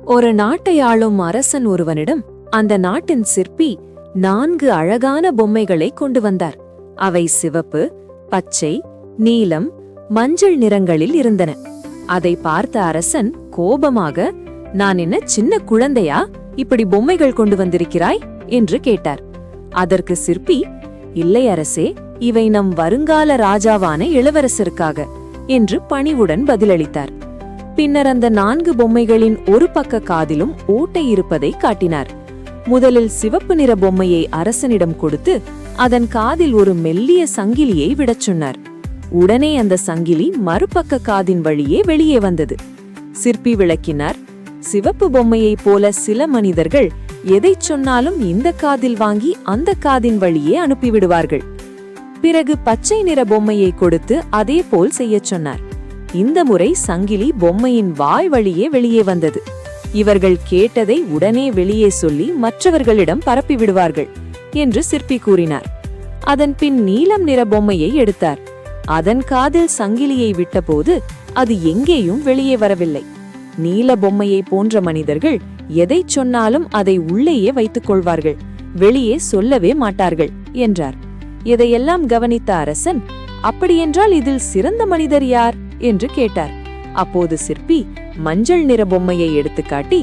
ஒரு நாட்டை ஆளும் அரசன் ஒருவனிடம் அந்த நாட்டின் சிற்பி 4 அழகான பொம்மைகளை கொண்டு வந்தார். அவை சிவப்பு, பச்சை, நீலம், மஞ்சள் நிறங்களில் இருந்தன. அதை பார்த்த அரசன் கோபமாக, "நான் என்ன சின்ன குழந்தையா, இப்படி பொம்மைகள் கொண்டு வந்திருக்கிறாய்?" என்று கேட்டார். அதற்கு சிற்பி, "இல்லை அரசே, இவை நம் வருங்கால ராஜாவான இளவரசருக்காக" என்று பணிவுடன் பதிலளித்தார். பின்னர் அந்த 4 பொம்மைகளின் ஒரு பக்க காதிலும் ஓட்டை இருப்பதை காட்டினார். முதலில் சிவப்பு நிற பொம்மையை அரசனிடம் கொடுத்து அதன் காதில் ஒரு மெல்லிய சங்கிலியை விடச் சொன்னார். உடனே அந்த சங்கிலி மறுபக்க காதின் வழியே வெளியே வந்தது. சிற்பி விளக்கினார், "சிவப்பு பொம்மையைப் போல சில மனிதர்கள் எதைச் சொன்னாலும் இந்த காதில் வாங்கி அந்த காதின் வழியே அனுப்பிவிடுவார்கள்." பிறகு பச்சை நிற பொம்மையை கொடுத்து அதே போல் செய்யச் சொன்னார். இந்த முறை சங்கிலி பொம்மையின் வாய் வழியே வெளியே வந்தது. இவர்கள் கேட்டதை உடனே வெளியே சொல்லி மற்றவர்களிடம் பரப்பி விடுவார்கள் என்று சிற்பி கூறினார். அதன் பின் நீலம் நிற பொம்மையை எடுத்தார். அதன் காதில் சங்கிலியை விட்டபோது அது எங்கேயும் வெளியே வரவில்லை. நீல பொம்மையை போன்ற மனிதர்கள் எதைச் சொன்னாலும் அதை உள்ளேயே வைத்துக் கொள்வார்கள், வெளியே சொல்லவே மாட்டார்கள் என்றார். இதையெல்லாம் கவனித்த அரசன், "அப்படியென்றால் இதில் சிறந்த மனிதர் யார்?" என்று கேட்டார். அப்போது சிற்பி மஞ்சள் நிற பொம்மையை எடுத்துக்காட்டி,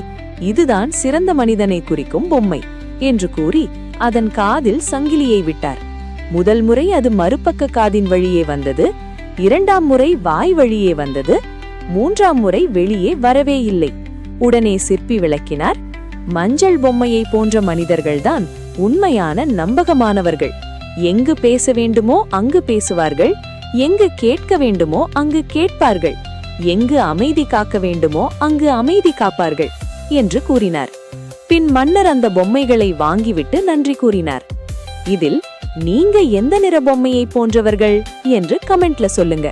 "இதுதான் சிறந்த மனிதனை குறிக்கும் பொம்மை" என்று கூறி அதன் காதில் சங்கிலியை விட்டார். முதல் முறை அது மறுபக்க காதின் வழியே வந்தது, 2ஆம் முறை வாய் வழியே வந்தது, 3ஆம் முறை வெளியே வரவே இல்லை. உடனே சிற்பி விளக்கினார், "மஞ்சள் பொம்மையை போன்ற மனிதர்கள்தான் உண்மையான நம்பகமானவர்கள். எங்கு பேச வேண்டுமோ அங்கு பேசுவார்கள், எங்கு கேட்க வேண்டுமோ அங்கு கேட்பார்கள், எங்கு அமைதி காக்க வேண்டுமோ அங்கு அமைதி காப்பார்கள்" என்று கூறினார். பின் மன்னர் அந்த பொம்மைகளை வாங்கிவிட்டு நன்றி கூறினார். இதில் நீங்க எந்த நிற பொம்மையை போன்றவர்கள் என்று கமெண்ட்ல சொல்லுங்க.